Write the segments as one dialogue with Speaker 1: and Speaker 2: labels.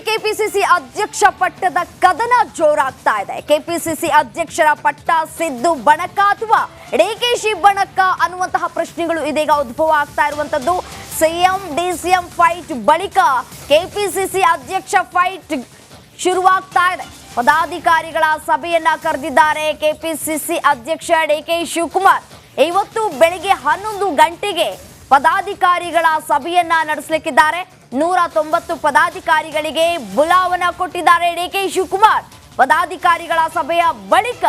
Speaker 1: KPCC ಅಧ್ಯಕ್ಷ ಪಟ್ಟದ ಕದನ ಜೋರಾಗ್ತಾ ಇದೆ. ಕೆಪಿಸಿಸಿ ಅಧ್ಯಕ್ಷರ ಪಟ್ಟ ಸಿದ್ದು ಬಣಕ ಅಥವಾ ಡಿಕೆಶಿ ಬಣಕ ಅನ್ನುವಂತಹ ಪ್ರಶ್ನೆಗಳು ಇದೀಗ ಉದ್ಭವ ಆಗ್ತಾ ಇರುವಂತದ್ದು. ಸಿಎಂ ಡಿಸಿಎಂ ಫೈಟ್ ಬಳಿಕ ಕೆಪಿಸಿಸಿ ಅಧ್ಯಕ್ಷ ಫೈಟ್ ಶುರುವಾಗ್ತಾ ಇದೆ. ಪದಾಧಿಕಾರಿಗಳ ಸಭೆಯನ್ನ ಕರೆದಿದ್ದಾರೆ ಕೆಪಿಸಿಸಿ ಅಧ್ಯಕ್ಷ ಡಿಕೆ ಶಿವಕುಮಾರ್. ಇವತ್ತು ಬೆಳಿಗ್ಗೆ 11 ಗಂಟೆಗೆ ಪದಾಧಿಕಾರಿಗಳ ಸಭೆಯನ್ನ ನಡೆಸಲಿಕ್ಕಿದ್ದಾರೆ. 190 ಪದಾಧಿಕಾರಿಗಳಿಗೆ ಬುಲಾವಣೆ ಕೊಟ್ಟಿದ್ದಾರೆ ಡಿಕೆ ಶಿವಕುಮಾರ್. ಪದಾಧಿಕಾರಿಗಳ ಸಭೆಯ ಬಳಿಕ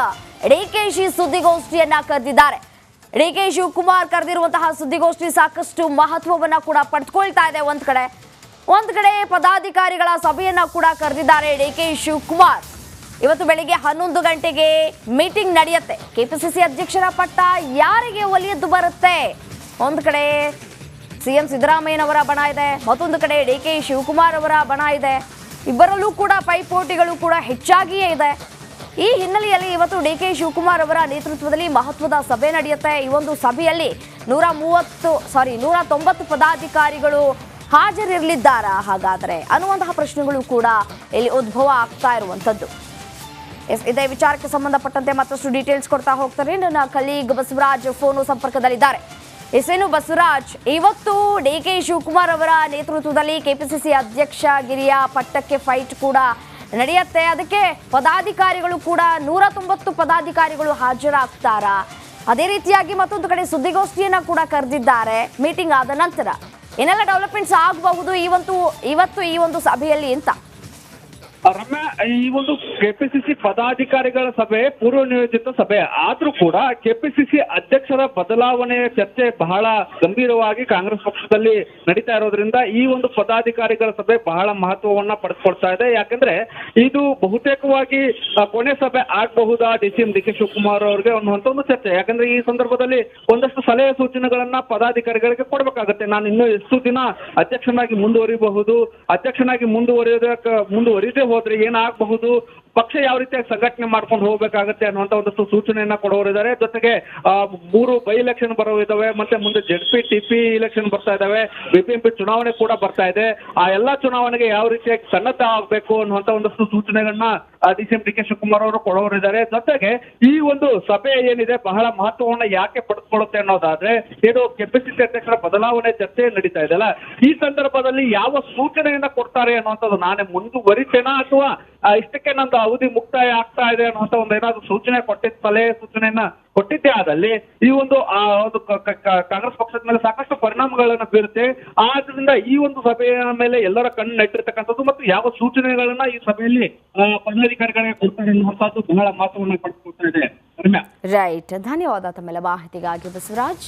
Speaker 1: ಡಿಕೆಶಿ ಸುದ್ದಿಗೋಷ್ಠಿಯನ್ನ ಕರೆದಿದ್ದಾರೆ. ಡಿಕೆ ಶಿವಕುಮಾರ್ ಕರೆದಿರುವಂತಹ ಸುದ್ದಿಗೋಷ್ಠಿ ಸಾಕಷ್ಟು ಮಹತ್ವವನ್ನ ಕೂಡ ಪಡೆದುಕೊಳ್ತಾ ಇದೆ. ಒಂದ್ ಕಡೆ ಪದಾಧಿಕಾರಿಗಳ ಸಭೆಯನ್ನ ಕೂಡ ಕರೆದಿದ್ದಾರೆ ಡಿಕೆ ಶಿವಕುಮಾರ್. ಇವತ್ತು ಬೆಳಿಗ್ಗೆ 11 ಗಂಟೆಗೆ ಮೀಟಿಂಗ್ ನಡೆಯುತ್ತೆ. ಕೆಪಿಸಿಸಿ ಅಧ್ಯಕ್ಷರ ಪಟ್ಟ ಯಾರಿಗೆ ಒಲಿಯದ್ದು ಬರುತ್ತೆ? ಒಂದು ಕಡೆ ಸಿಎಂ ಸಿದ್ದರಾಮಯ್ಯನವರ ಬಣ ಇದೆ, ಮತ್ತೊಂದು ಕಡೆ ಡಿಕೆ ಶಿವಕುಮಾರ್ ಅವರ ಬಣ ಇದೆ. ಇಬ್ಬರಲ್ಲೂ ಕೂಡ ಪೈಪೋಟಿಗಳು ಕೂಡ ಹೆಚ್ಚಾಗಿಯೇ ಇದೆ. ಈ ಹಿನ್ನೆಲೆಯಲ್ಲಿ ಇವತ್ತು ಡಿಕೆ ಶಿವಕುಮಾರ್ ಅವರ ನೇತೃತ್ವದಲ್ಲಿ ಮಹತ್ವದ ಸಭೆ ನಡೆಯುತ್ತೆ. ಈ ಒಂದು ಸಭೆಯಲ್ಲಿ 190 ಪದಾಧಿಕಾರಿಗಳು ಹಾಜರಿರಲಿದ್ದಾರಾ ಹಾಗಾದರೆ ಅನ್ನುವಂತಹ ಪ್ರಶ್ನೆಗಳು ಕೂಡ ಇಲ್ಲಿ ಉದ್ಭವ ಆಗ್ತಾ ಇರುವಂತದ್ದು. ಇದೇ ವಿಚಾರಕ್ಕೆ ಸಂಬಂಧಪಟ್ಟಂತೆ ಮತ್ತಷ್ಟು ಡೀಟೇಲ್ಸ್ ಕೊಡ್ತಾ ಹೋಗ್ತಾರೆ ನನ್ನ ಕಲೀಗ್ ಬಸವರಾಜ್ ಫೋನ್ ಸಂಪರ್ಕದಲ್ಲಿದ್ದಾರೆ. ಎಸ್ಎನು ಬಸವರಾಜ್, ಇವತ್ತು ಡಿಕೆ ಶಿವಕುಮಾರ್ ಅವರ ನೇತೃತ್ವದಲ್ಲಿ ಕೆಪಿಸಿಸಿ ಅಧ್ಯಕ್ಷಗಿರಿಯ ಪಟ್ಟಕ್ಕೆ ಫೈಟ್ ಕೂಡ ನಡೆಯುತ್ತೆ. ಅದಕ್ಕೆ ಪದಾಧಿಕಾರಿಗಳು ಕೂಡ 190 ಪದಾಧಿಕಾರಿಗಳು ಹಾಜರಾಗ್ತಾರಾ? ಅದೇ ರೀತಿಯಾಗಿ ಮತ್ತೊಂದು ಕಡೆ ಸುದ್ದಿಗೋಷ್ಠಿಯನ್ನ ಕೂಡ ಕರೆದಿದ್ದಾರೆ. ಮೀಟಿಂಗ್ ಆದ ನಂತರ ಏನೆಲ್ಲ ಡೆವಲಪ್ಮೆಂಟ್ಸ್ ಆಗಬಹುದು ಇವತ್ತು ಈ ಒಂದು ಸಭೆಯಲ್ಲಿ ಅಂತ?
Speaker 2: ರಮ್ಯಾ, ಈ ಒಂದು ಕೆಪಿಸಿಸಿ ಪದಾಧಿಕಾರಿಗಳ ಸಭೆ ಪೂರ್ವ ನಿಯೋಜಿತ ಸಭೆ ಆದ್ರೂ ಕೂಡ ಕೆಪಿಸಿಸಿ ಅಧ್ಯಕ್ಷರ ಬದಲಾವಣೆಯ ಚರ್ಚೆ ಬಹಳ ಗಂಭೀರವಾಗಿ ಕಾಂಗ್ರೆಸ್ ಪಕ್ಷದಲ್ಲಿ ನಡೀತಾ ಇರೋದ್ರಿಂದ ಈ ಒಂದು ಪದಾಧಿಕಾರಿಗಳ ಸಭೆ ಬಹಳ ಮಹತ್ವವನ್ನ ಪಡೆದುಕೊಳ್ತಾ ಇದೆ. ಯಾಕಂದ್ರೆ ಇದು ಬಹುತೇಕವಾಗಿ ಕೊನೆ ಸಭೆ ಆಗಬಹುದಾ ಡಿಸಿಎಂ ಡಿಕೆ ಶಿವಕುಮಾರ್ ಅವರಿಗೆ ಅನ್ನುವಂತ ಒಂದು ಚರ್ಚೆ. ಯಾಕಂದ್ರೆ ಈ ಸಂದರ್ಭದಲ್ಲಿ ಒಂದಷ್ಟು ಸಲಹೆ ಸೂಚನೆಗಳನ್ನ ಪದಾಧಿಕಾರಿಗಳಿಗೆ ಕೊಡಬೇಕಾಗುತ್ತೆ. ನಾನು ಇನ್ನೂ ಎಷ್ಟು ದಿನ ಅಧ್ಯಕ್ಷನಾಗಿ ಮುಂದುವರಿಬಹುದು, ಅಧ್ಯಕ್ಷನಾಗಿ ಮುಂದುವರಿದೇ ಹೋದ್ರೆ ಏನಾಗಬಹುದು, ಪಕ್ಷ ಯಾವ ರೀತಿಯಾಗಿ ಸಂಘಟನೆ ಮಾಡ್ಕೊಂಡು ಹೋಗ್ಬೇಕಾಗತ್ತೆ ಅನ್ನುವಂತ ಒಂದಷ್ಟು ಸೂಚನೆಯನ್ನ ಕೊಡೋರಿದ್ದಾರೆ. ಜೊತೆಗೆ 3 ಬೈ ಎಲೆಕ್ಷನ್ ಬರೋವಿದಾವೆ, ಮತ್ತೆ ಮುಂದೆ ಜೆಡ್ಪಿ ಟಿಪಿ ಇಲೆಕ್ಷನ್ ಬರ್ತಾ ಇದಾವೆ, ಬಿಬಿಎಂಪಿ ಚುನಾವಣೆ ಕೂಡ ಬರ್ತಾ ಇದೆ. ಆ ಎಲ್ಲಾ ಚುನಾವಣೆಗೆ ಯಾವ ರೀತಿಯಾಗಿ ಸನ್ನದ್ಧ ಆಗ್ಬೇಕು ಅನ್ನುವಂತ ಒಂದಷ್ಟು ಸೂಚನೆಗಳನ್ನ ಡಿಸಿಎಂ ಡಿಕೆ ಶಿವಕುಮಾರ್ ಅವರು ಕೊಡೋರಿದ್ದಾರೆ. ಜೊತೆಗೆ ಈ ಒಂದು ಸಭೆ ಏನಿದೆ ಬಹಳ ಮಹತ್ವವನ್ನ ಯಾಕೆ ಪಡೆದುಕೊಳ್ಳುತ್ತೆ ಅನ್ನೋದಾದ್ರೆ, ಇದು ಕೆಪಿಸಿಸಿ ಅಧ್ಯಕ್ಷರ ಬದಲಾವಣೆ ಚರ್ಚೆ ನಡೀತಾ ಇದೆಯಲ್ಲ, ಈ ಸಂದರ್ಭದಲ್ಲಿ ಯಾವ ಸೂಚನೆಯನ್ನ ಕೊಡ್ತಾರೆ ಅನ್ನುವಂಥದ್ದು, ನಾನೇ ಮುಂದುವರಿತೇನಾ ಅಥವಾ ಇಷ್ಟಕ್ಕೆ ನಂದು ಅವಧಿ ಮುಕ್ತಾಯ ಆಗ್ತಾ ಇದೆ ಅನ್ನುವಂಥ ಒಂದು ಏನಾದ್ರು ಸೂಚನೆ ಸಲಹೆ ಸೂಚನೆಯನ್ನ ಕೊಟ್ಟಿದ್ದೇ ಆದಲ್ಲಿ ಈ ಒಂದು ಕಾಂಗ್ರೆಸ್ ಪಕ್ಷದ ಮೇಲೆ ಸಾಕಷ್ಟು ಪರಿಣಾಮಗಳನ್ನ ಬೀರುತ್ತೆ. ಆದ್ರಿಂದ ಈ ಒಂದು ಸಭೆಯ ಮೇಲೆ ಎಲ್ಲರ ಕಣ್ಣು ನೆಟ್ಟಿರ್ತಕ್ಕಂಥದ್ದು ಮತ್ತು ಯಾವ ಸೂಚನೆಗಳನ್ನ ಈ ಸಭೆಯಲ್ಲಿ ಪದಾಧಿಕಾರಿಗಳಿಗೆ ಕೊಡ್ತಾರೆ ಅನ್ನುವಂಥದ್ದು ಬಹಳ ಮಹತ್ವವನ್ನು ಪಡೆದುಕೊಳ್ತಾ ಇದೆ.
Speaker 1: ರೈಟ್, ಧನ್ಯವಾದ ತಮ್ಮೆಲ್ಲ ಮಾಹಿತಿಗಾಗಿ ಬಸವರಾಜ್.